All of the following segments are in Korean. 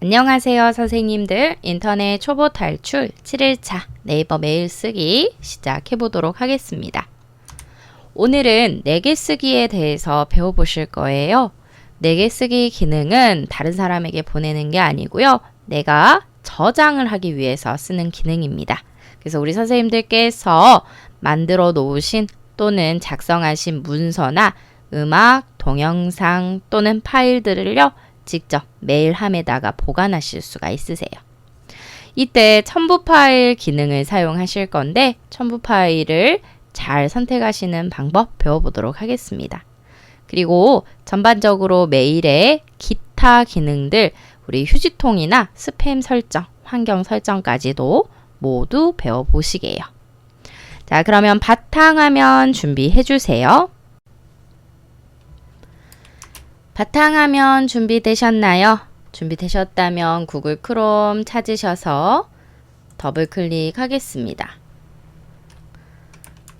안녕하세요 선생님들. 인터넷 초보 탈출 7일차 네이버 메일 쓰기 시작해 보도록 하겠습니다. 오늘은 내게 쓰기에 대해서 배워보실 거예요. 내게 쓰기 기능은 다른 사람에게 보내는 게 아니고요. 내가 저장을 하기 위해서 쓰는 기능입니다. 그래서 우리 선생님들께서 만들어 놓으신 또는 작성하신 문서나 음악, 동영상 또는 파일들을요. 직접 메일함에다가 보관하실 수가 있으세요. 이때 첨부 파일 기능을 사용하실 건데 첨부 파일을 잘 선택하시는 방법 배워보도록 하겠습니다. 그리고 전반적으로 메일의 기타 기능들, 우리 휴지통이나 스팸 설정, 환경 설정까지도 모두 배워보시게요. 자, 그러면 바탕화면 준비해 주세요. 바탕화면 준비되셨나요? 준비되셨다면 구글 크롬 찾으셔서 더블 클릭하겠습니다.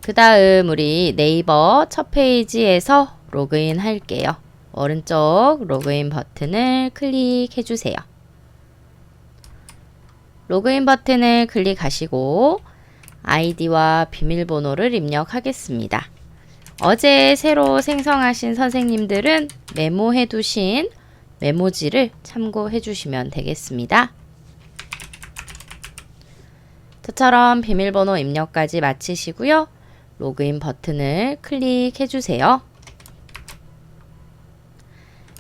그 다음 우리 네이버 첫 페이지에서 로그인 할게요. 오른쪽 로그인 버튼을 클릭해 주세요. 로그인 버튼을 클릭하시고 아이디와 비밀번호를 입력하겠습니다. 어제 새로 생성하신 선생님들은 메모해 두신 메모지를 참고해 주시면 되겠습니다. 저처럼 비밀번호 입력까지 마치시고요. 로그인 버튼을 클릭해 주세요.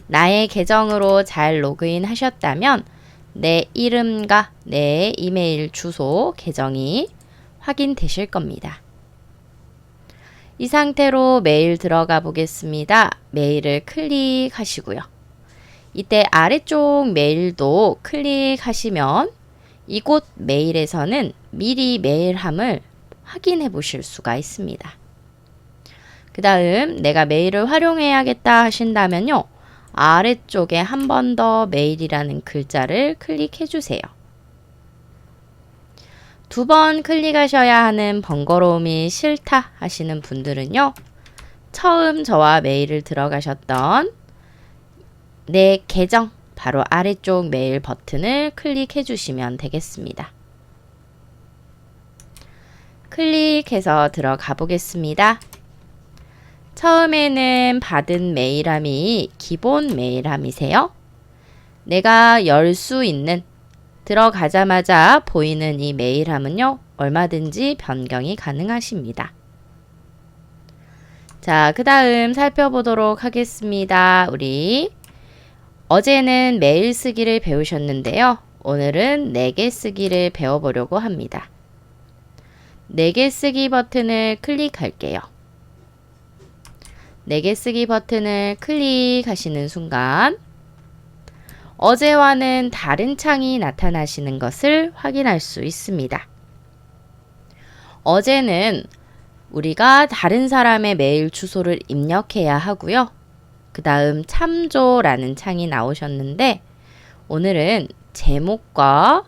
나의 계정으로 잘 로그인 하셨다면 내 이름과 내 이메일 주소 계정이 확인되실 겁니다. 이 상태로 메일 들어가 보겠습니다. 메일을 클릭하시고요. 이때 아래쪽 메일도 클릭하시면 이곳 메일에서는 미리 메일함을 확인해 보실 수가 있습니다. 그 다음 내가 메일을 활용해야겠다 하신다면요. 아래쪽에 한 번 더 메일이라는 글자를 클릭해 주세요. 2번 클릭하셔야 하는 번거로움이 싫다 하시는 분들은요. 처음 저와 메일을 들어가셨던 내 계정 바로 아래쪽 메일 버튼을 클릭해 주시면 되겠습니다. 클릭해서 들어가 보겠습니다. 처음에는 받은 메일함이 기본 메일함이세요. 내가 열 수 있는 들어가자마자 보이는 이 메일함은요. 얼마든지 변경이 가능하십니다. 자, 그 다음 살펴보도록 하겠습니다. 우리 어제는 메일 쓰기를 배우셨는데요. 오늘은 내게 쓰기를 배워보려고 합니다. 내게 쓰기 버튼을 클릭할게요. 내게 쓰기 버튼을 클릭하시는 순간 어제와는 다른 창이 나타나시는 것을 확인할 수 있습니다. 어제는 우리가 다른 사람의 메일 주소를 입력해야 하고요. 그 다음 참조라는 창이 나오셨는데 오늘은 제목과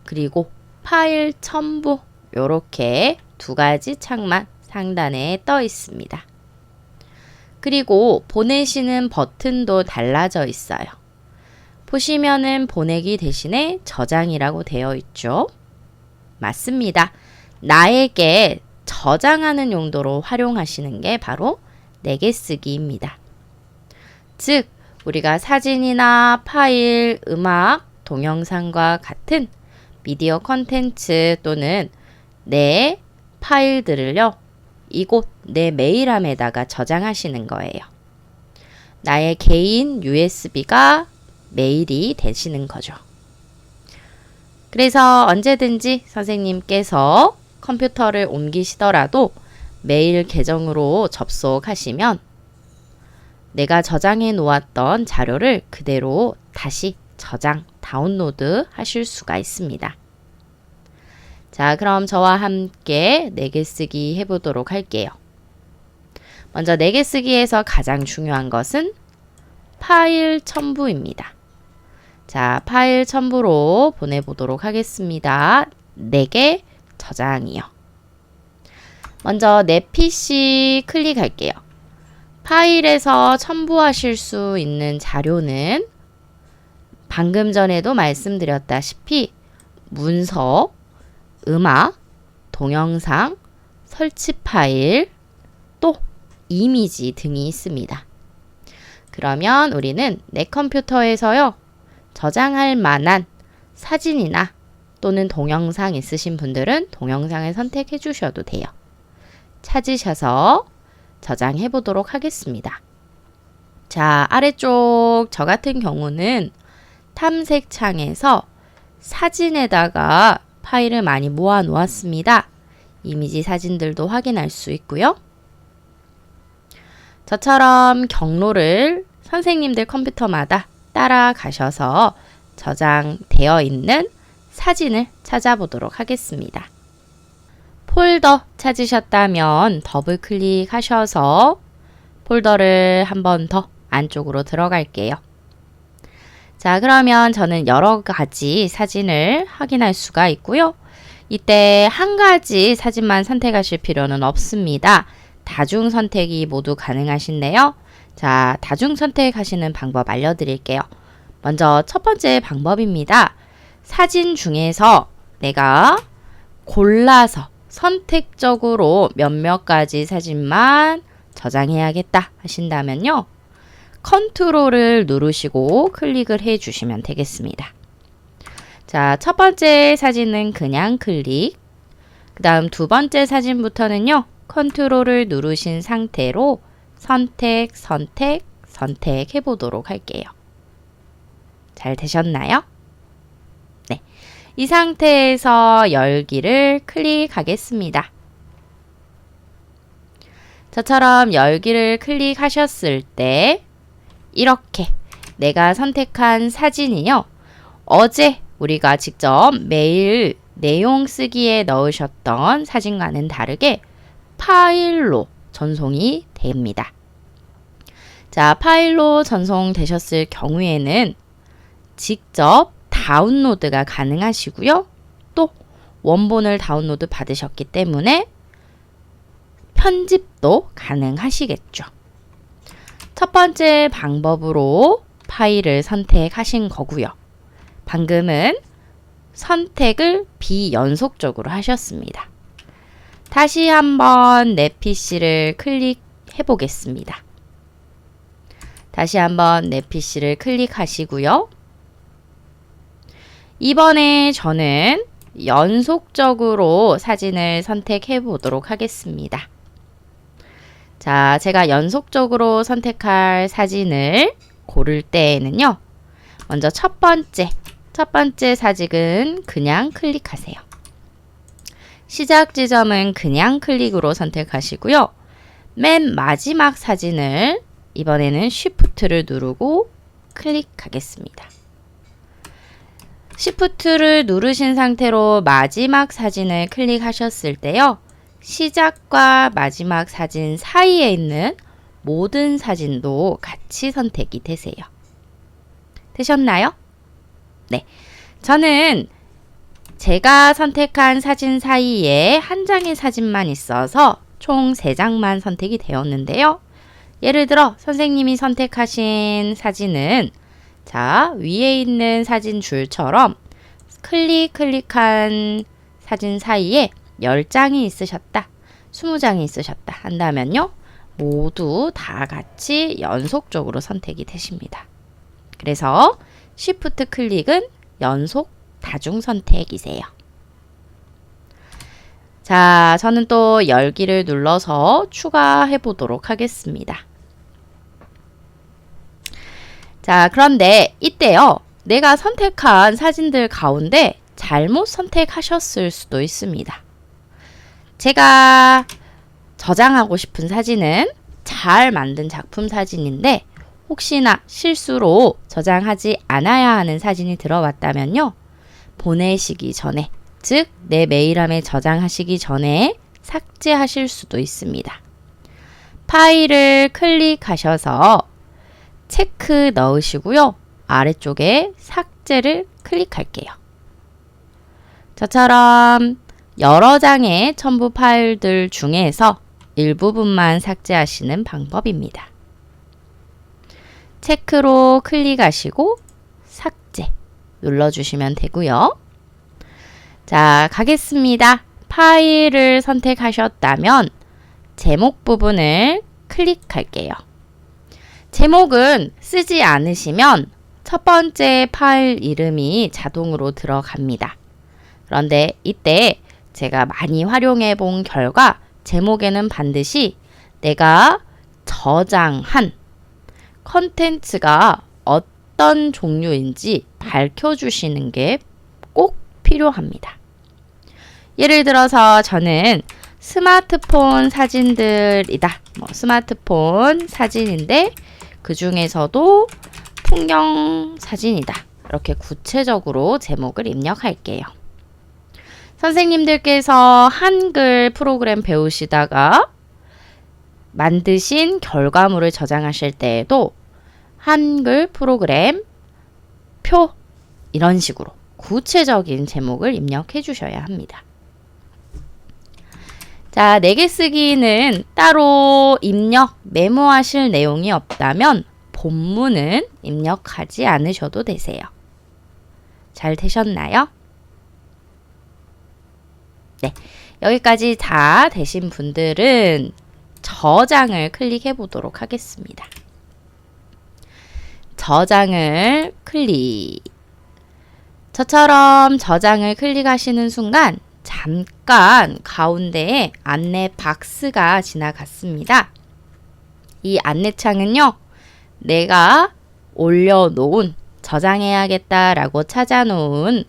그리고 파일 첨부 이렇게 두 가지 창만 상단에 떠 있습니다. 그리고 보내시는 버튼도 달라져 있어요. 보시면은 보내기 대신에 저장이라고 되어 있죠. 맞습니다. 나에게 저장하는 용도로 활용하시는 게 바로 내게 쓰기입니다. 즉, 우리가 사진이나 파일, 음악, 동영상과 같은 미디어 컨텐츠 또는 내 파일들을요. 이곳 내 메일함에다가 저장하시는 거예요. 나의 개인 USB가 메일이 되시는 거죠. 그래서 언제든지 선생님께서 컴퓨터를 옮기시더라도 메일 계정으로 접속하시면 내가 저장해 놓았던 자료를 그대로 다시 저장, 다운로드 하실 수가 있습니다. 자, 그럼 저와 함께 내게 쓰기 해보도록 할게요. 먼저 내게 쓰기에서 가장 중요한 것은 파일 첨부입니다. 자, 파일 첨부로 보내보도록 하겠습니다. 내게 저장이요. 먼저 내 PC 클릭할게요. 파일에서 첨부하실 수 있는 자료는 방금 전에도 말씀드렸다시피 문서, 음악, 동영상, 설치 파일, 또 이미지 등이 있습니다. 그러면 우리는 내 컴퓨터에서요, 저장할 만한 사진이나 또는 동영상 있으신 분들은 동영상을 선택해 주셔도 돼요. 찾으셔서 저장해 보도록 하겠습니다. 자, 아래쪽 저 같은 경우는 탐색창에서 사진에다가 파일을 많이 모아 놓았습니다. 이미지 사진들도 확인할 수 있고요. 저처럼 경로를 선생님들 컴퓨터마다 따라가셔서 저장되어 있는 사진을 찾아보도록 하겠습니다. 폴더 찾으셨다면 더블 클릭하셔서 폴더를 한 번 더 안쪽으로 들어갈게요. 자, 그러면 저는 여러 가지 사진을 확인할 수가 있고요. 이때 한 가지 사진만 선택하실 필요는 없습니다. 다중 선택이 모두 가능하신데요. 자, 다중 선택하시는 방법 알려드릴게요. 먼저 첫 번째 방법입니다. 사진 중에서 내가 골라서 선택적으로 몇몇 가지 사진만 저장해야겠다 하신다면요. 컨트롤을 누르시고 클릭을 해 주시면 되겠습니다. 자, 첫 번째 사진은 그냥 클릭. 그 다음 두 번째 사진부터는요. 컨트롤을 누르신 상태로 선택해 보도록 할게요. 잘 되셨나요? 네. 이 상태에서 열기를 클릭하겠습니다. 저처럼 열기를 클릭하셨을 때 이렇게 내가 선택한 사진이요. 어제 우리가 직접 메일 내용 쓰기에 넣으셨던 사진과는 다르게 파일로 전송이 됩니다. 자, 파일로 전송되셨을 경우에는 직접 다운로드가 가능하시고요. 또 원본을 다운로드 받으셨기 때문에 편집도 가능하시겠죠. 첫 번째 방법으로 파일을 선택하신 거고요. 방금은 선택을 비연속적으로 하셨습니다. 다시 한번 내 PC를 클릭해 보겠습니다. 다시 한번 내 PC를 클릭하시고요. 이번에 저는 연속적으로 사진을 선택해 보도록 하겠습니다. 자, 제가 연속적으로 선택할 사진을 고를 때에는요. 먼저 첫 번째 사진은 그냥 클릭하세요. 시작 지점은 그냥 클릭으로 선택하시고요. 맨 마지막 사진을 이번에는 Shift를 누르고 클릭하겠습니다. Shift를 누르신 상태로 마지막 사진을 클릭하셨을 때요. 시작과 마지막 사진 사이에 있는 모든 사진도 같이 선택이 되세요. 되셨나요? 네. 저는 제가 선택한 사진 사이에 한 장의 사진만 있어서 총 3장만 선택이 되었는데요. 예를 들어 선생님이 선택하신 사진은 자, 위에 있는 사진 줄처럼 클릭한 사진 사이에 10장이 있으셨다, 20장이 있으셨다 한다면요. 모두 다 같이 연속적으로 선택이 되십니다. 그래서 Shift 클릭은 연속 다중 선택이세요. 자, 저는 또 열기를 눌러서 추가해 보도록 하겠습니다. 자, 그런데 이때요. 내가 선택한 사진들 가운데 잘못 선택하셨을 수도 있습니다. 제가 저장하고 싶은 사진은 잘 만든 작품 사진인데 혹시나 실수로 저장하지 않아야 하는 사진이 들어왔다면요. 보내시기 전에, 즉 내 메일함에 저장하시기 전에 삭제하실 수도 있습니다. 파일을 클릭하셔서 체크 넣으시고요. 아래쪽에 삭제를 클릭할게요. 저처럼 여러 장의 첨부 파일들 중에서 일부분만 삭제하시는 방법입니다. 체크로 클릭하시고 삭제 눌러주시면 되고요. 자, 가겠습니다. 파일을 선택하셨다면 제목 부분을 클릭할게요. 제목은 쓰지 않으시면 첫 번째 파일 이름이 자동으로 들어갑니다. 그런데 이때 제가 많이 활용해 본 결과 제목에는 반드시 내가 저장한 컨텐츠가 어떤 종류인지 밝혀주시는 게 꼭 필요합니다. 예를 들어서 저는 스마트폰 사진들이다. 스마트폰 사진인데 그 중에서도 풍경 사진이다. 이렇게 구체적으로 제목을 입력할게요. 선생님들께서 한글 프로그램 배우시다가 만드신 결과물을 저장하실 때에도 한글 프로그램 표 이런 식으로 구체적인 제목을 입력해 주셔야 합니다. 자, 내게 쓰기는 따로 입력, 메모하실 내용이 없다면 본문은 입력하지 않으셔도 되세요. 잘 되셨나요? 네, 여기까지 다 되신 분들은 저장을 클릭해 보도록 하겠습니다. 저장을 클릭. 저처럼 저장을 클릭하시는 순간 잠깐 가운데에 안내 박스가 지나갔습니다. 이 안내창은요, 내가 올려놓은 저장해야겠다라고 찾아놓은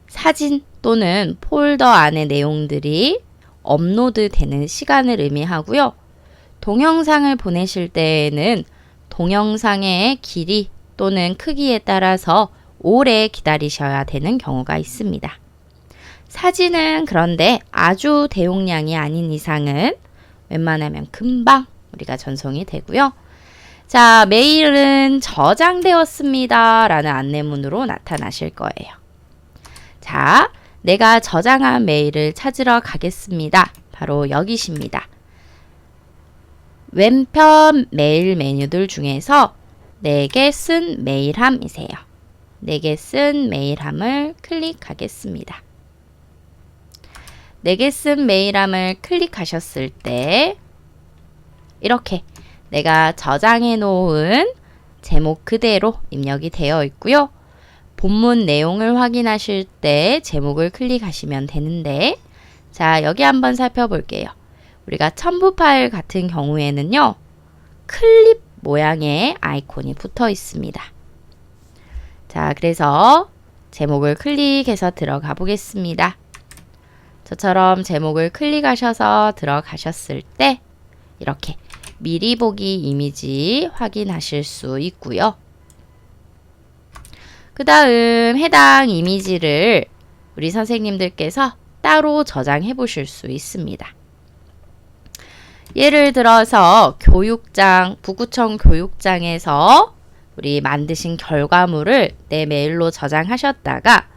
사진 또는 폴더 안의 내용들이 업로드 되는 시간을 의미하고요. 동영상을 보내실 때에는 동영상의 길이 또는 크기에 따라서 오래 기다리셔야 되는 경우가 있습니다. 사진은 그런데 아주 대용량이 아닌 이상은 웬만하면 금방 우리가 전송이 되고요. 자, 메일은 저장되었습니다 라는 안내문으로 나타나실 거예요. 자, 내가 저장한 메일을 찾으러 가겠습니다. 바로 여기십니다. 왼편 메일 메뉴들 중에서 내게 쓴 메일함이세요. 내게 쓴 메일함을 클릭하겠습니다. 내게 쓴 메일함을 클릭하셨을 때 이렇게 내가 저장해 놓은 제목 그대로 입력이 되어 있고요. 본문 내용을 확인하실 때 제목을 클릭하시면 되는데, 자, 여기 한번 살펴볼게요. 우리가 첨부 파일 같은 경우에는요, 클립 모양의 아이콘이 붙어 있습니다. 자, 그래서 제목을 클릭해서 들어가 보겠습니다. 저처럼 제목을 클릭하셔서 들어가셨을 때 이렇게 미리 보기 이미지 확인하실 수 있고요. 그 다음 해당 이미지를 우리 선생님들께서 따로 저장해 보실 수 있습니다. 예를 들어서 교육장, 부구청 교육장에서 우리 만드신 결과물을 내 메일로 저장하셨다가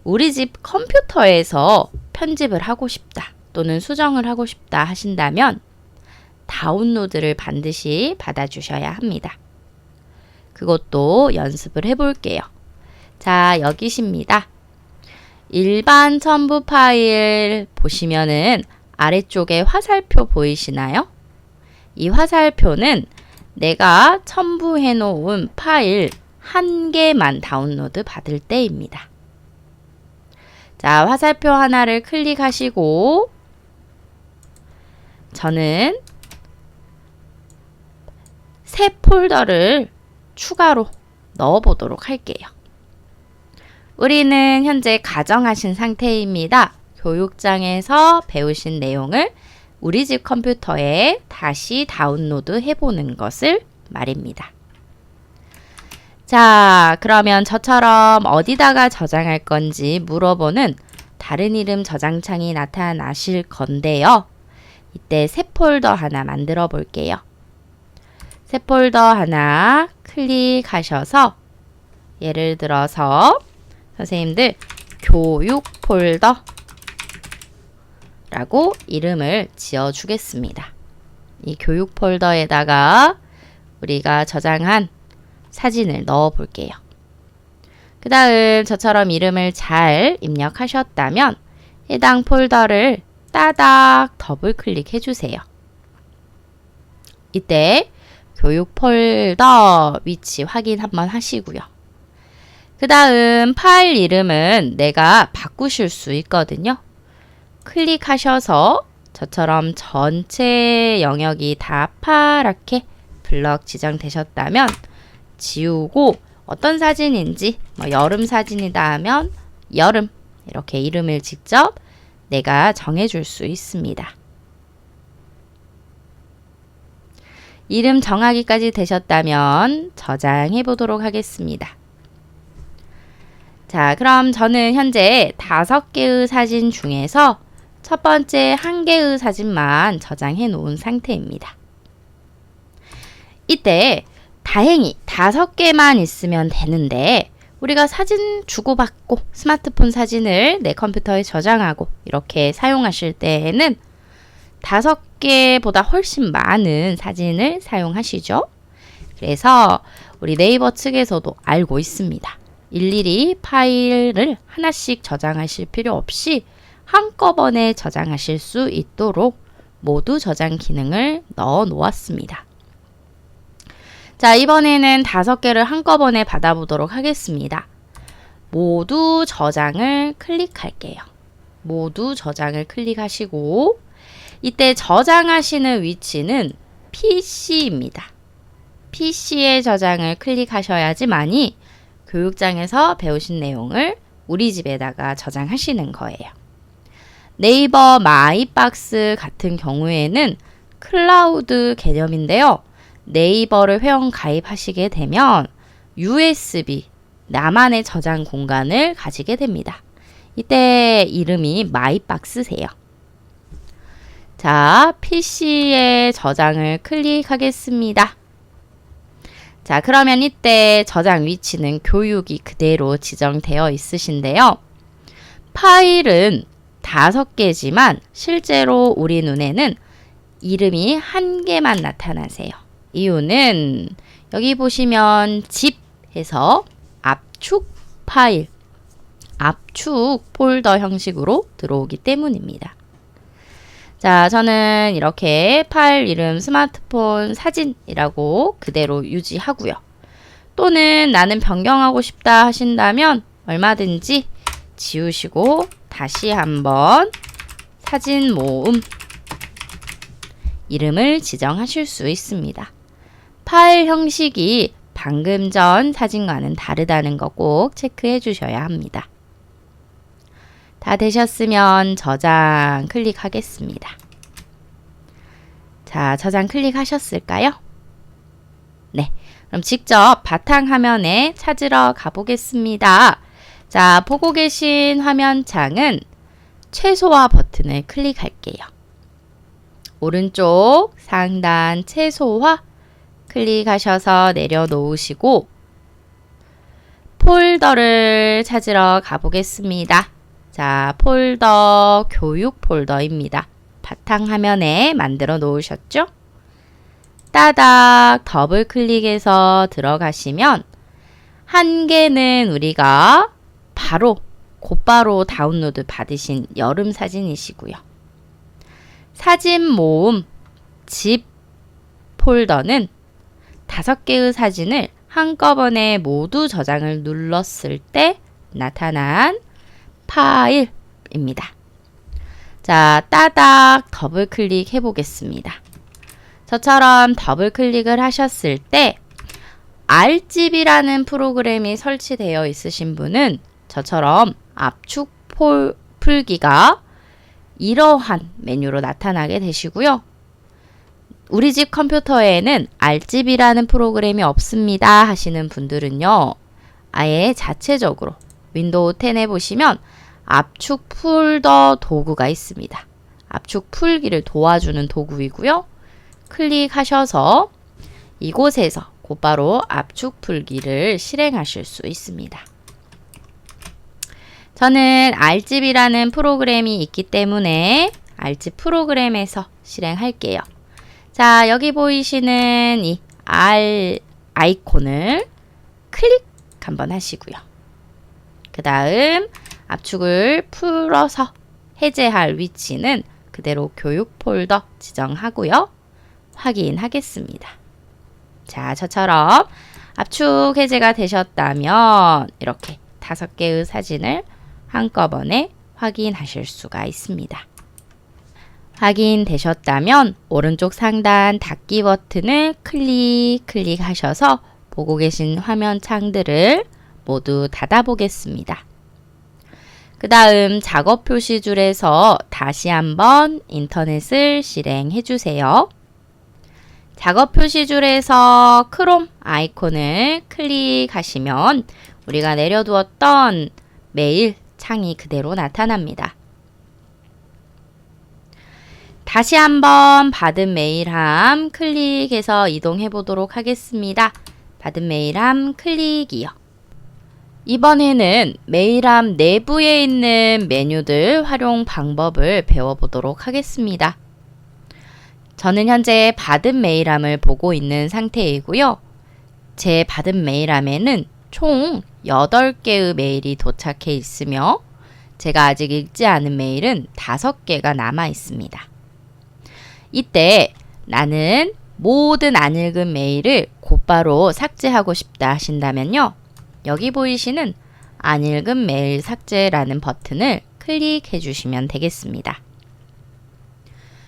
우리 집 컴퓨터에서 편집을 하고 싶다 또는 수정을 하고 싶다 하신다면 다운로드를 반드시 받아주셔야 합니다. 그것도 연습을 해볼게요. 자, 여기십니다. 일반 첨부 파일 보시면은 아래쪽에 화살표 보이시나요? 이 화살표는 내가 첨부해 놓은 파일 한 개만 다운로드 받을 때입니다. 자, 화살표 하나를 클릭하시고 저는 새 폴더를 추가로 넣어 보도록 할게요. 우리는 현재 가정하신 상태입니다. 교육장에서 배우신 내용을 우리 집 컴퓨터에 다시 다운로드 해보는 것을 말입니다. 자, 그러면 저처럼 어디다가 저장할 건지 물어보는 다른 이름 저장창이 나타나실 건데요. 이때 새 폴더 하나 만들어 볼게요. 새 폴더 하나 클릭하셔서 예를 들어서 선생님들 교육 폴더 라고 이름을 지어 주겠습니다. 이 교육 폴더에다가 우리가 저장한 사진을 넣어 볼게요. 그 다음 저처럼 이름을 잘 입력하셨다면 해당 폴더를 따닥 더블 클릭해 주세요. 이때 교육 폴더 위치 확인 한번 하시고요. 그 다음 파일 이름은 내가 바꾸실 수 있거든요. 클릭하셔서 저처럼 전체 영역이 다 파랗게 블럭 지정되셨다면 지우고 어떤 사진인지 여름 사진이다 하면 여름 이렇게 이름을 직접 내가 정해줄 수 있습니다. 이름 정하기까지 되셨다면 저장해 보도록 하겠습니다. 자, 그럼 저는 현재 5개의 사진 중에서 첫 번째 1개의 사진만 저장해 놓은 상태입니다. 이때 다행히 5개만 있으면 되는데 우리가 사진 주고받고 스마트폰 사진을 내 컴퓨터에 저장하고 이렇게 사용하실 때에는 5개보다 훨씬 많은 사진을 사용하시죠. 그래서 우리 네이버 측에서도 알고 있습니다. 일일이 파일을 하나씩 저장하실 필요 없이 한꺼번에 저장하실 수 있도록 모두 저장 기능을 넣어 놓았습니다. 자, 이번에는 5개를 한꺼번에 받아보도록 하겠습니다. 모두 저장을 클릭할게요. 모두 저장을 클릭하시고 이때 저장하시는 위치는 PC입니다. PC에 저장을 클릭하셔야지만이 교육장에서 배우신 내용을 우리 집에다가 저장하시는 거예요. 네이버 마이박스 같은 경우에는 클라우드 개념인데요. 네이버를 회원 가입하시게 되면 USB, 나만의 저장 공간을 가지게 됩니다. 이때 이름이 마이박스세요. 자, PC에 저장을 클릭하겠습니다. 자, 그러면 이때 저장 위치는 교육이 그대로 지정되어 있으신데요. 파일은 5개지만 실제로 우리 눈에는 이름이 1개만 나타나세요. 이유는 여기 보시면 집 해서 압축 파일, 압축 폴더 형식으로 들어오기 때문입니다. 자, 저는 이렇게 파일 이름 스마트폰 사진이라고 그대로 유지하고요. 또는 나는 변경하고 싶다 하신다면 얼마든지 지우시고 다시 한번 사진 모음 이름을 지정하실 수 있습니다. 파일 형식이 방금 전 사진과는 다르다는 거 꼭 체크해 주셔야 합니다. 다 되셨으면 저장 클릭하겠습니다. 자, 저장 클릭하셨을까요? 네, 그럼 직접 바탕화면에 찾으러 가보겠습니다. 자, 보고 계신 화면창은 최소화 버튼을 클릭할게요. 오른쪽 상단 최소화 클릭하셔서 내려놓으시고 폴더를 찾으러 가보겠습니다. 자, 폴더 교육 폴더입니다. 바탕화면에 만들어 놓으셨죠? 따닥 더블 클릭해서 들어가시면 1개는 우리가 곧바로 다운로드 받으신 여름 사진이시고요. 사진 모음 집 폴더는 5개의 사진을 한꺼번에 모두 저장을 눌렀을 때 나타난 파일입니다. 자, 따닥 더블 클릭해 보겠습니다. 저처럼 더블 클릭을 하셨을 때 R집이라는 프로그램이 설치되어 있으신 분은 저처럼 압축 풀기가 이러한 메뉴로 나타나게 되시고요. 우리 집 컴퓨터에는 R집이라는 프로그램이 없습니다 하시는 분들은요. 아예 자체적으로 윈도우 10에 보시면 압축 폴더 도구가 있습니다. 압축 풀기를 도와주는 도구이고요. 클릭하셔서 이곳에서 곧바로 압축 풀기를 실행하실 수 있습니다. 저는 R집이라는 프로그램이 있기 때문에 R집 프로그램에서 실행할게요. 자, 여기 보이시는 이 R 아이콘을 클릭 한번 하시고요. 그 다음 압축을 풀어서 해제할 위치는 그대로 교육 폴더 지정하고요. 확인하겠습니다. 자, 저처럼 압축 해제가 되셨다면 이렇게 5개의 사진을 한꺼번에 확인하실 수가 있습니다. 확인되셨다면 오른쪽 상단 닫기 버튼을 클릭하셔서 보고 계신 화면 창들을 모두 닫아 보겠습니다. 그 다음 작업 표시줄에서 다시 한번 인터넷을 실행해 주세요. 작업 표시줄에서 크롬 아이콘을 클릭하시면 우리가 내려두었던 메일 창이 그대로 나타납니다. 다시 한번 받은 메일함 클릭해서 이동해 보도록 하겠습니다. 받은 메일함 클릭이요. 이번에는 메일함 내부에 있는 메뉴들 활용 방법을 배워보도록 하겠습니다. 저는 현재 받은 메일함을 보고 있는 상태이고요. 제 받은 메일함에는 총 8개의 메일이 도착해 있으며 제가 아직 읽지 않은 메일은 5개가 남아 있습니다. 이때 나는 모든 안 읽은 메일을 곧바로 삭제하고 싶다 하신다면요. 여기 보이시는 안 읽은 메일 삭제라는 버튼을 클릭해 주시면 되겠습니다.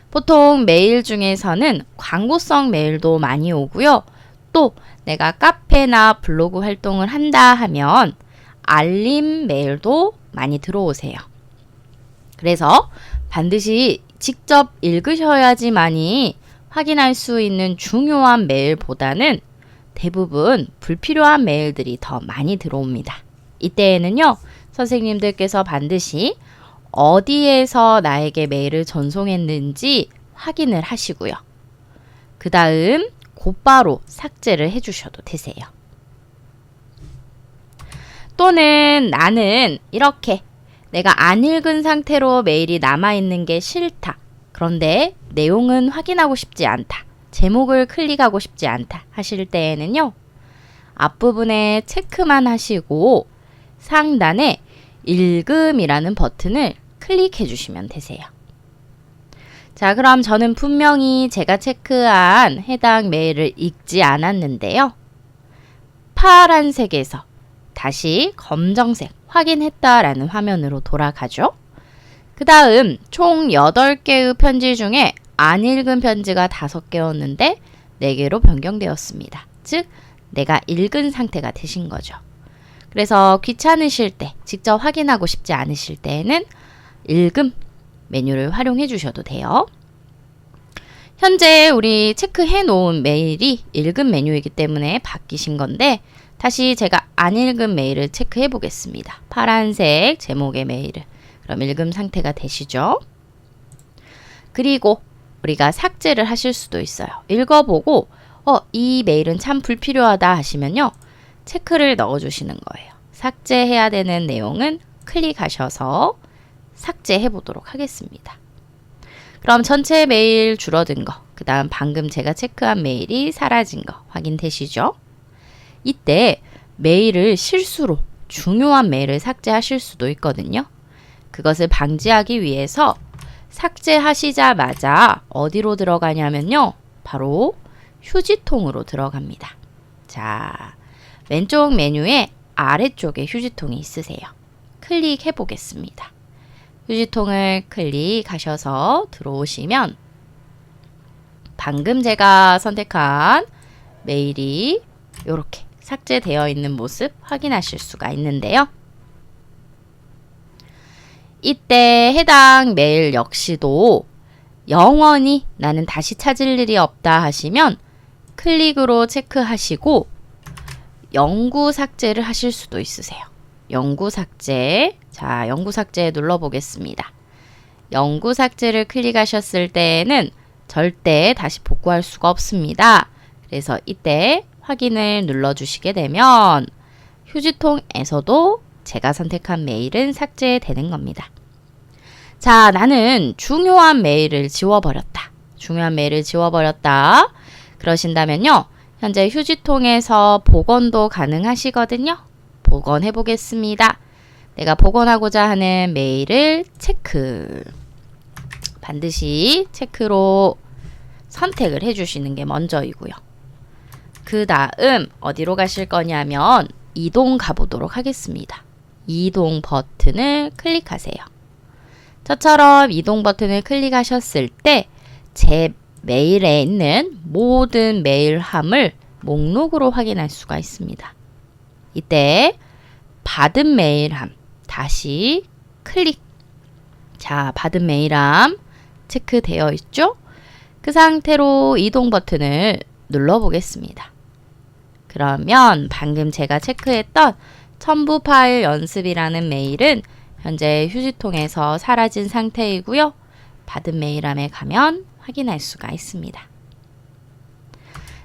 보통 메일 중에서는 광고성 메일도 많이 오고요. 또 내가 카페나 블로그 활동을 한다 하면 알림 메일도 많이 들어오세요. 그래서 반드시 직접 읽으셔야지만이 확인할 수 있는 중요한 메일보다는 대부분 불필요한 메일들이 더 많이 들어옵니다. 이때에는요, 선생님들께서 반드시 어디에서 나에게 메일을 전송했는지 확인을 하시고요. 그 다음 곧바로 삭제를 해주셔도 되세요. 또는 나는 이렇게 내가 안 읽은 상태로 메일이 남아있는 게 싫다. 그런데 내용은 확인하고 싶지 않다. 제목을 클릭하고 싶지 않다 하실 때에는요. 앞부분에 체크만 하시고 상단에 읽음이라는 버튼을 클릭해 주시면 되세요. 자, 그럼 저는 분명히 제가 체크한 해당 메일을 읽지 않았는데요. 파란색에서 다시 검정색 확인했다라는 화면으로 돌아가죠. 그 다음 총 8개의 편지 중에 안 읽은 편지가 5개였는데 4개로 변경되었습니다. 즉 내가 읽은 상태가 되신 거죠. 그래서 귀찮으실 때, 직접 확인하고 싶지 않으실 때에는 읽음 메뉴를 활용해 주셔도 돼요. 현재 우리 체크해 놓은 메일이 읽음 메뉴이기 때문에 바뀌신 건데 다시 제가 안 읽은 메일을 체크해 보겠습니다. 파란색 제목의 메일을. 그럼 읽음 상태가 되시죠? 그리고 우리가 삭제를 하실 수도 있어요. 읽어보고 이 메일은 참 불필요하다 하시면요. 체크를 넣어주시는 거예요. 삭제해야 되는 내용은 클릭하셔서 삭제해 보도록 하겠습니다. 그럼 전체 메일 줄어든 거, 그 다음 방금 제가 체크한 메일이 사라진 거 확인되시죠? 이때 메일을 실수로 중요한 메일을 삭제하실 수도 있거든요. 그것을 방지하기 위해서 삭제하시자마자 어디로 들어가냐면요. 바로 휴지통으로 들어갑니다. 자, 왼쪽 메뉴에 아래쪽에 휴지통이 있으세요. 클릭해 보겠습니다. 휴지통을 클릭하셔서 들어오시면 방금 제가 선택한 메일이 이렇게 삭제되어 있는 모습 확인하실 수가 있는데요. 이때 해당 메일 역시도 영원히 나는 다시 찾을 일이 없다 하시면 클릭으로 체크하시고 영구 삭제를 하실 수도 있으세요. 영구 삭제. 자, 영구 삭제 눌러보겠습니다. 영구 삭제를 클릭하셨을 때에는 절대 다시 복구할 수가 없습니다. 그래서 이때 확인을 눌러주시게 되면 휴지통에서도 제가 선택한 메일은 삭제되는 겁니다. 자, 나는 중요한 메일을 지워버렸다. 중요한 메일을 지워버렸다. 그러신다면요. 현재 휴지통에서 복원도 가능하시거든요. 복원해 보겠습니다. 내가 복원하고자 하는 메일을 체크. 반드시 체크로 선택을 해주시는 게 먼저이고요. 그 다음 어디로 가실 거냐면 이동 가보도록 하겠습니다. 이동 버튼을 클릭하세요. 저처럼 이동 버튼을 클릭하셨을 때 제 메일에 있는 모든 메일함을 목록으로 확인할 수가 있습니다. 이때 받은 메일함 다시 클릭. 자, 받은 메일함 체크되어 있죠? 그 상태로 이동 버튼을 눌러보겠습니다. 그러면 방금 제가 체크했던 첨부 파일 연습이라는 메일은 현재 휴지통에서 사라진 상태이고요. 받은 메일함에 가면 확인할 수가 있습니다.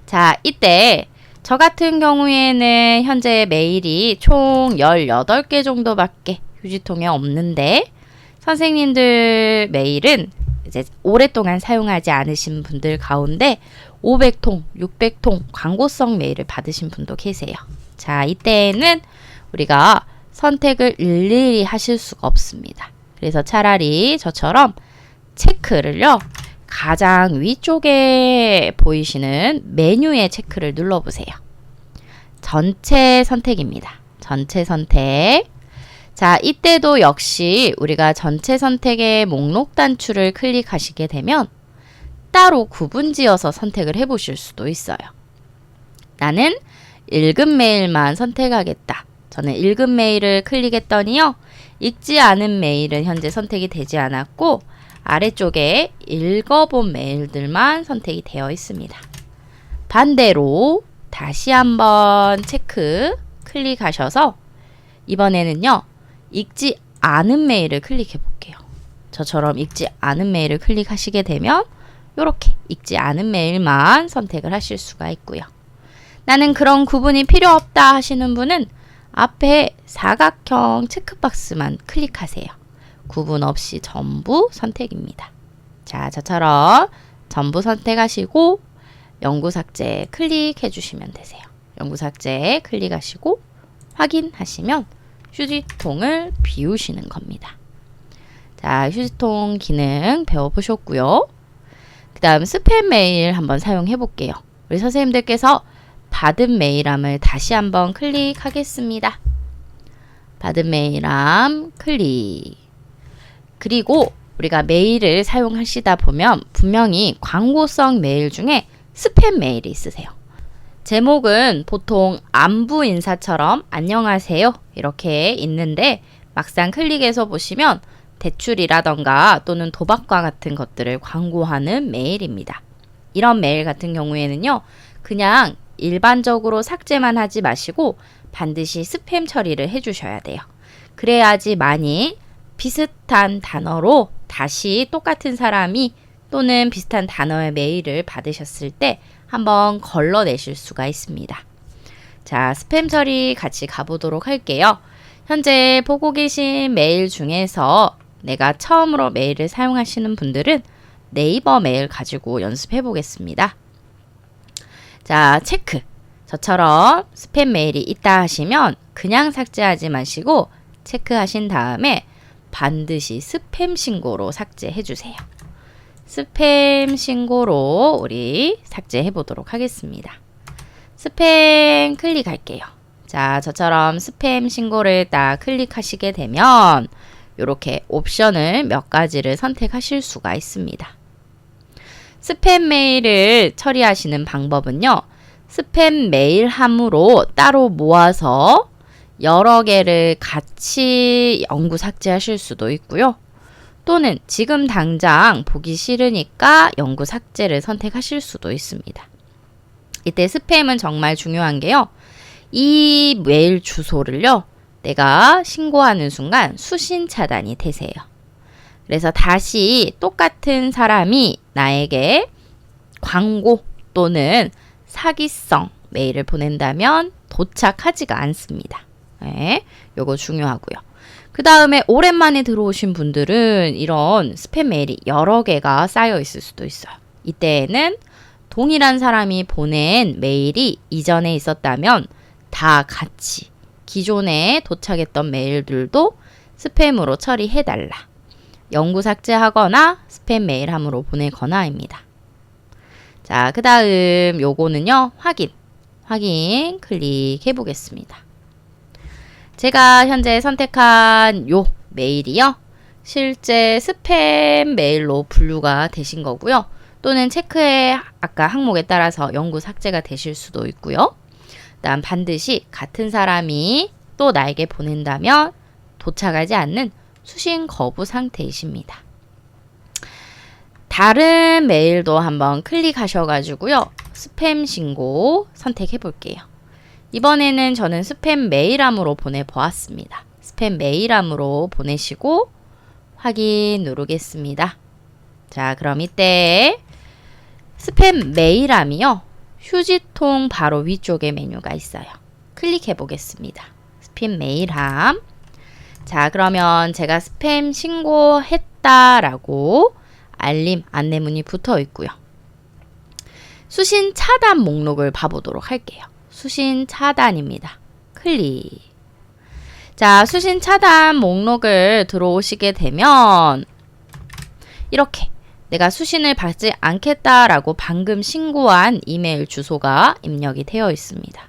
자, 이때 저 같은 경우에는 현재 메일이 총 18개 정도밖에 휴지통에 없는데 선생님들 메일은 이제 오랫동안 사용하지 않으신 분들 가운데 500통, 600통 광고성 메일을 받으신 분도 계세요. 자, 이때는 우리가 선택을 일일이 하실 수가 없습니다. 그래서 차라리 저처럼 체크를요, 가장 위쪽에 보이시는 메뉴의 체크를 눌러보세요. 전체 선택입니다. 전체 선택. 자, 이때도 역시 우리가 전체 선택의 목록 단추를 클릭하시게 되면 따로 구분지어서 선택을 해보실 수도 있어요. 나는 읽은 메일만 선택하겠다. 저는 읽은 메일을 클릭했더니요. 읽지 않은 메일은 현재 선택이 되지 않았고 아래쪽에 읽어본 메일들만 선택이 되어 있습니다. 반대로 다시 한번 체크 클릭하셔서 이번에는요. 읽지 않은 메일을 클릭해 볼게요. 저처럼 읽지 않은 메일을 클릭하시게 되면 이렇게 읽지 않은 메일만 선택을 하실 수가 있고요. 나는 그런 구분이 필요 없다 하시는 분은 앞에 사각형 체크박스만 클릭하세요. 구분 없이 전부 선택입니다. 자, 저처럼 전부 선택하시고 영구 삭제 클릭해 주시면 되세요. 영구 삭제 클릭하시고 확인하시면 휴지통을 비우시는 겁니다. 자, 휴지통 기능 배워보셨고요. 그 다음 스팸 메일 한번 사용해 볼게요. 우리 선생님들께서 받은 메일함을 다시 한번 클릭하겠습니다. 받은 메일함 클릭. 그리고 우리가 메일을 사용하시다 보면 분명히 광고성 메일 중에 스팸 메일이 있으세요. 제목은 보통 안부 인사처럼 안녕하세요 이렇게 있는데 막상 클릭해서 보시면 대출이라던가 또는 도박과 같은 것들을 광고하는 메일입니다. 이런 메일 같은 경우에는요. 그냥 일반적으로 삭제만 하지 마시고 반드시 스팸 처리를 해주셔야 돼요. 그래야지만이 비슷한 단어로 다시 똑같은 사람이 또는 비슷한 단어의 메일을 받으셨을 때 한번 걸러내실 수가 있습니다. 자, 스팸 처리 같이 가보도록 할게요. 현재 보고 계신 메일 중에서 내가 처음으로 메일을 사용하시는 분들은 네이버 메일 가지고 연습해 보겠습니다. 자, 체크. 저처럼 스팸 메일이 있다 하시면 그냥 삭제하지 마시고 체크하신 다음에 반드시 스팸 신고로 삭제해 주세요. 스팸 신고로 우리 삭제해 보도록 하겠습니다. 스팸 클릭할게요. 자, 저처럼 스팸 신고를 딱 클릭하시게 되면 이렇게 옵션을 몇 가지를 선택하실 수가 있습니다. 스팸 메일을 처리하시는 방법은요. 스팸 메일 함으로 따로 모아서 여러 개를 같이 영구 삭제하실 수도 있고요. 또는 지금 당장 보기 싫으니까 영구 삭제를 선택하실 수도 있습니다. 이때 스팸은 정말 중요한 게요. 이 메일 주소를요. 내가 신고하는 순간 수신 차단이 되세요. 그래서 다시 똑같은 사람이 나에게 광고 또는 사기성 메일을 보낸다면 도착하지가 않습니다. 네, 요거 중요하고요. 그 다음에 오랜만에 들어오신 분들은 이런 스팸 메일이 여러 개가 쌓여 있을 수도 있어요. 이때에는 동일한 사람이 보낸 메일이 이전에 있었다면 다 같이 기존에 도착했던 메일들도 스팸으로 처리해달라. 영구 삭제하거나 스팸 메일함으로 보내거나입니다. 자, 그 다음 요거는요. 확인 클릭해 보겠습니다. 제가 현재 선택한 요 메일이요. 실제 스팸 메일로 분류가 되신 거고요. 또는 체크의 아까 항목에 따라서 영구 삭제가 되실 수도 있고요. 그다음 반드시 같은 사람이 또 나에게 보낸다면 도착하지 않는 수신 거부 상태이십니다. 다른 메일도 한번 클릭하셔가지고요. 스팸 신고 선택해 볼게요. 이번에는 저는 스팸 메일함으로 보내보았습니다. 스팸 메일함으로 보내시고 확인 누르겠습니다. 자, 그럼 이때 스팸 메일함이요. 휴지통 바로 위쪽에 메뉴가 있어요. 클릭해 보겠습니다. 스팸 메일함. 자, 그러면 제가 스팸 신고했다라고 알림 안내문이 붙어 있고요. 수신 차단 목록을 봐보도록 할게요. 수신 차단입니다. 클릭. 자, 수신 차단 목록을 들어오시게 되면 이렇게 내가 수신을 받지 않겠다라고 방금 신고한 이메일 주소가 입력이 되어 있습니다.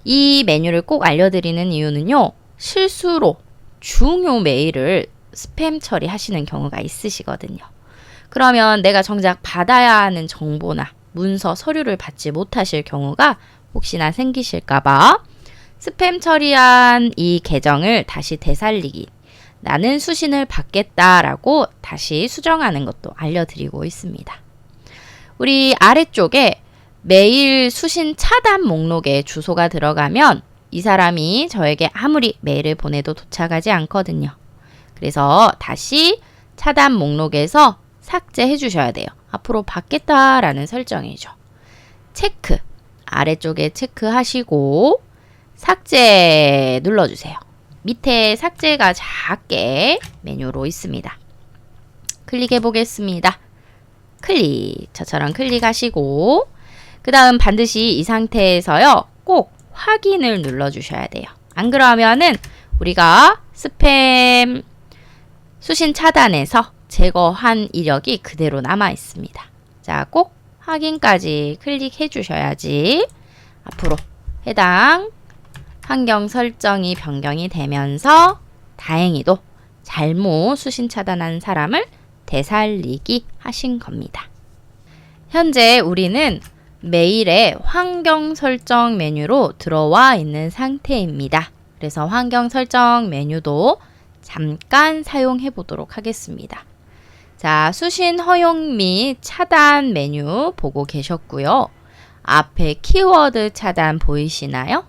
이 메뉴를 꼭 알려드리는 이유는요. 실수로 중요 메일을 스팸 처리하시는 경우가 있으시거든요. 그러면 내가 정작 받아야 하는 정보나 문서, 서류를 받지 못하실 경우가 혹시나 생기실까봐 스팸 처리한 이 계정을 다시 되살리기, 나는 수신을 받겠다라고 다시 수정하는 것도 알려드리고 있습니다. 우리 아래쪽에 메일 수신 차단 목록에 주소가 들어가면 이 사람이 저에게 아무리 메일을 보내도 도착하지 않거든요. 그래서 다시 차단 목록에서 삭제해 주셔야 돼요. 앞으로 받겠다라는 설정이죠. 체크, 아래쪽에 체크하시고 삭제 눌러주세요. 밑에 삭제가 작게 메뉴로 있습니다. 클릭해 보겠습니다. 클릭, 저처럼 클릭하시고 그 다음 반드시 이 상태에서요. 꼭 확인을 눌러주셔야 돼요. 안 그러면은 우리가 스팸 수신 차단에서 제거한 이력이 그대로 남아 있습니다. 자, 꼭 확인까지 클릭해 주셔야지 앞으로 해당 환경 설정이 변경이 되면서 다행히도 잘못 수신 차단한 사람을 되살리기 하신 겁니다. 현재 우리는 메일의 환경 설정 메뉴로 들어와 있는 상태입니다. 그래서 환경 설정 메뉴도 잠깐 사용해 보도록 하겠습니다. 자, 수신 허용 및 차단 메뉴 보고 계셨고요. 앞에 키워드 차단 보이시나요?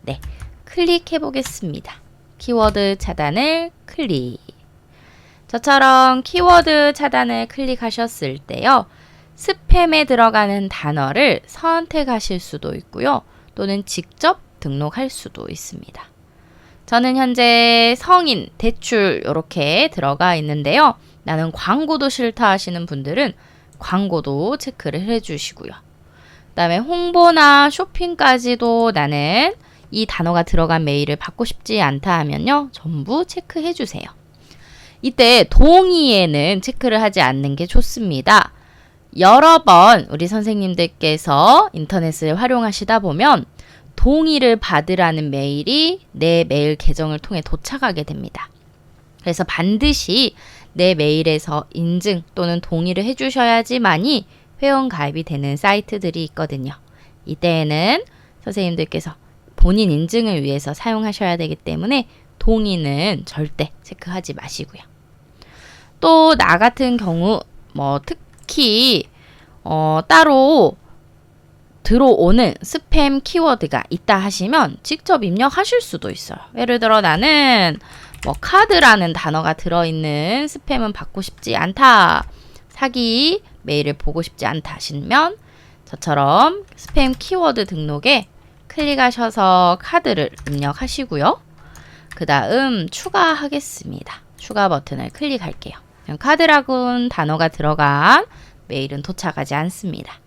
네, 클릭해 보겠습니다. 키워드 차단을 클릭. 저처럼 키워드 차단을 클릭하셨을 때요. 스팸에 들어가는 단어를 선택하실 수도 있고요. 또는 직접 등록할 수도 있습니다. 저는 현재 성인, 대출 이렇게 들어가 있는데요. 나는 광고도 싫다 하시는 분들은 광고도 체크를 해주시고요. 그 다음에 홍보나 쇼핑까지도 나는 이 단어가 들어간 메일을 받고 싶지 않다 하면요. 전부 체크해 주세요. 이때 동의에는 체크를 하지 않는 게 좋습니다. 여러 번 우리 선생님들께서 인터넷을 활용하시다 보면 동의를 받으라는 메일이 내 메일 계정을 통해 도착하게 됩니다. 그래서 반드시 내 메일에서 인증 또는 동의를 해주셔야지만이 회원 가입이 되는 사이트들이 있거든요. 이때에는 선생님들께서 본인 인증을 위해서 사용하셔야 되기 때문에 동의는 절대 체크하지 마시고요. 또 나 같은 경우 특히 따로 들어오는 스팸 키워드가 있다 하시면 직접 입력하실 수도 있어요. 예를 들어 나는 카드라는 단어가 들어있는 스팸은 받고 싶지 않다. 사기 메일을 보고 싶지 않다 하시면 저처럼 스팸 키워드 등록에 클릭하셔서 카드를 입력하시고요. 그 다음 추가하겠습니다. 추가 버튼을 클릭할게요. 카드라는 단어가 들어간 메일은 도착하지 않습니다.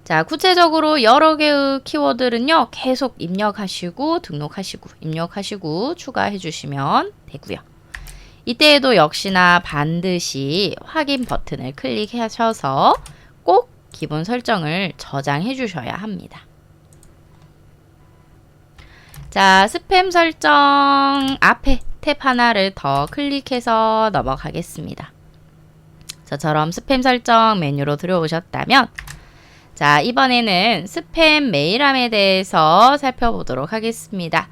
자, 구체적으로 여러 개의 키워드는요, 계속 입력하시고, 등록하시고, 입력하시고, 추가해 주시면 되고요. 이때에도 역시나 반드시 확인 버튼을 클릭하셔서 꼭 기본 설정을 저장해 주셔야 합니다. 자, 스팸 설정 앞에 탭 하나를 더 클릭해서 넘어가겠습니다. 저처럼 스팸 설정 메뉴로 들어오셨다면, 자, 이번에는 스팸 메일함에 대해서 살펴보도록 하겠습니다.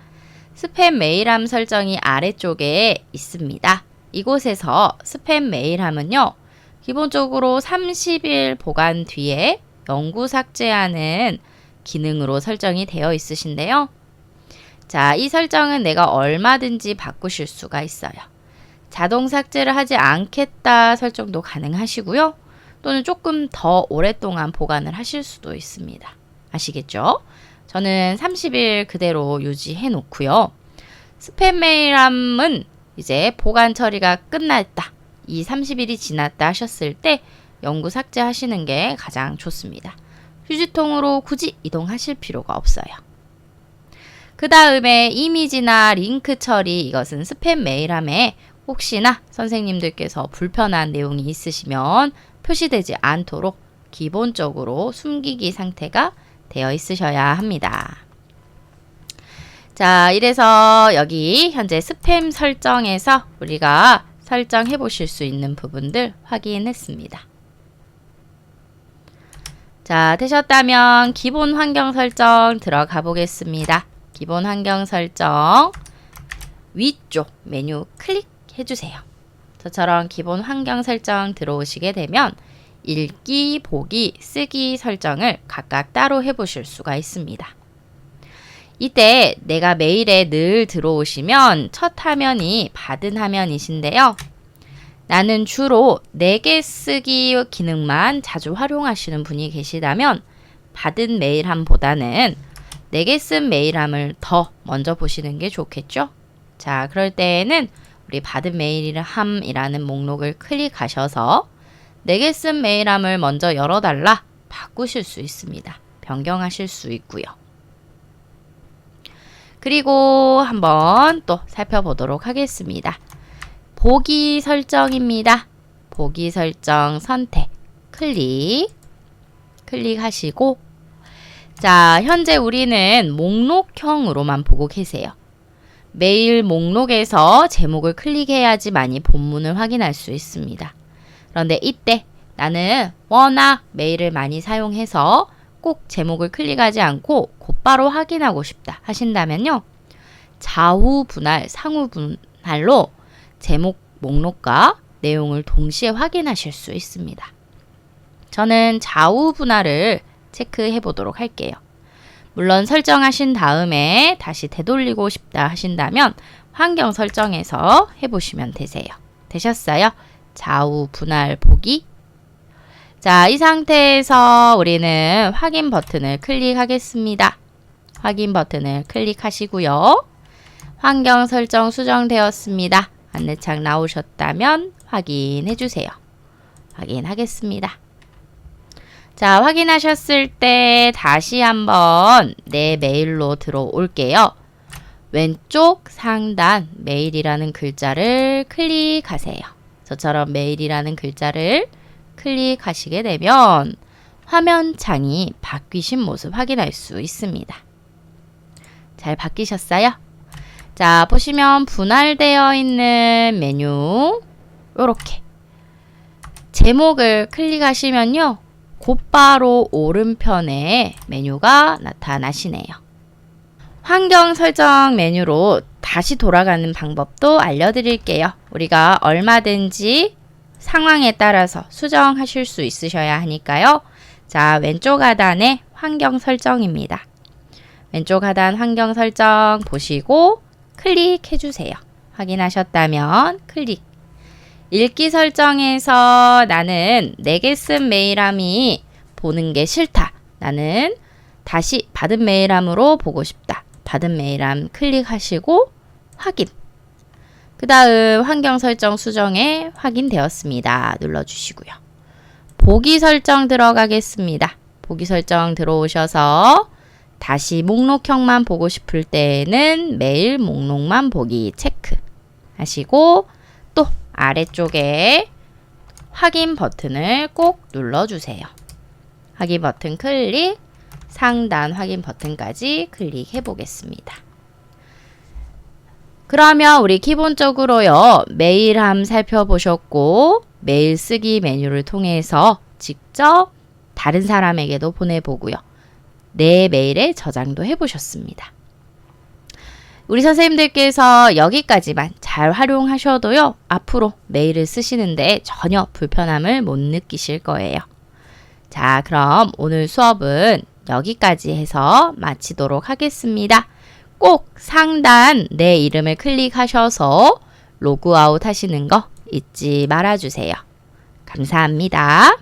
스팸 메일함 설정이 아래쪽에 있습니다. 이곳에서 스팸 메일함은요, 기본적으로 30일 보관 뒤에 영구 삭제하는 기능으로 설정이 되어 있으신데요. 자, 이 설정은 내가 얼마든지 바꾸실 수가 있어요. 자동 삭제를 하지 않겠다 설정도 가능하시고요. 또는 조금 더 오랫동안 보관을 하실 수도 있습니다. 아시겠죠? 저는 30일 그대로 유지해 놓고요. 스팸 메일함은 이제 보관 처리가 끝났다. 이 30일이 지났다 하셨을 때 영구 삭제하시는 게 가장 좋습니다. 휴지통으로 굳이 이동하실 필요가 없어요. 그 다음에 이미지나 링크 처리, 이것은 스팸 메일함에 혹시나 선생님들께서 불편한 내용이 있으시면 표시되지 않도록 기본적으로 숨기기 상태가 되어 있으셔야 합니다. 자, 이래서 여기 현재 스팸 설정에서 우리가 설정해 보실 수 있는 부분들 확인했습니다. 자, 되셨다면 기본 환경 설정 들어가 보겠습니다. 기본 환경 설정 위쪽 메뉴 클릭해 주세요. 저처럼 기본 환경 설정 들어오시게 되면 읽기, 보기, 쓰기 설정을 각각 따로 해보실 수가 있습니다. 이때 내가 메일에 늘 들어오시면 첫 화면이 받은 화면이신데요. 나는 주로 4개 쓰기 기능만 자주 활용하시는 분이 계시다면 받은 메일함보다는 4개 쓴 메일함을 더 먼저 보시는 게 좋겠죠? 자, 그럴 때에는 우리 받은 메일함이라는 목록을 클릭하셔서 4개 쓴 메일함을 먼저 열어달라 바꾸실 수 있습니다. 변경하실 수 있고요. 그리고 한번 또 살펴보도록 하겠습니다. 보기 설정입니다. 보기 설정 선택 클릭하시고, 자, 현재 우리는 목록형으로만 보고 계세요. 메일 목록에서 제목을 클릭해야지만이 본문을 확인할 수 있습니다. 그런데 이때 나는 워낙 메일을 많이 사용해서 꼭 제목을 클릭하지 않고 곧바로 확인하고 싶다 하신다면요. 좌우 분할, 상우 분할로 제목 목록과 내용을 동시에 확인하실 수 있습니다. 저는 좌우 분할을 체크해 보도록 할게요. 물론 설정하신 다음에 다시 되돌리고 싶다 하신다면 환경 설정에서 해보시면 되세요. 되셨어요? 좌우 분할 보기. 자, 이 상태에서 우리는 확인 버튼을 클릭하겠습니다. 확인 버튼을 클릭하시고요. 환경 설정 수정되었습니다. 안내창 나오셨다면 확인해 주세요. 확인하겠습니다. 자, 확인하셨을 때 다시 한번 내 메일로 들어올게요. 왼쪽 상단 메일이라는 글자를 클릭하세요. 저처럼 메일이라는 글자를 클릭하시게 되면 화면창이 바뀌신 모습 확인할 수 있습니다. 잘 바뀌셨어요? 자, 보시면 분할되어 있는 메뉴 요렇게 제목을 클릭하시면요. 곧바로 오른편에 메뉴가 나타나시네요. 환경 설정 메뉴로 다시 돌아가는 방법도 알려드릴게요. 우리가 얼마든지 상황에 따라서 수정하실 수 있으셔야 하니까요. 자, 왼쪽 하단에 환경 설정입니다. 왼쪽 하단 환경 설정 보시고 클릭해 주세요. 확인하셨다면 클릭. 읽기 설정에서 나는 4개 쓴 메일함이 보는 게 싫다. 나는 다시 받은 메일함으로 보고 싶다. 받은 메일함 클릭하시고 확인. 그 다음 환경 설정 수정에 확인되었습니다. 눌러주시고요. 보기 설정 들어가겠습니다. 보기 설정 들어오셔서 다시 목록형만 보고 싶을 때에는 매일 목록만 보기 체크 하시고 또 아래쪽에 확인 버튼을 꼭 눌러주세요. 확인 버튼 클릭, 상단 확인 버튼까지 클릭해 보겠습니다. 그러면 우리 기본적으로요, 메일함 살펴보셨고 메일 쓰기 메뉴를 통해서 직접 다른 사람에게도 보내보고요. 내 메일에 저장도 해보셨습니다. 우리 선생님들께서 여기까지만 잘 활용하셔도요, 앞으로 메일을 쓰시는데 전혀 불편함을 못 느끼실 거예요. 자, 그럼 오늘 수업은 여기까지 해서 마치도록 하겠습니다. 꼭 상단 내 이름을 클릭하셔서 로그아웃 하시는 거 잊지 말아주세요. 감사합니다.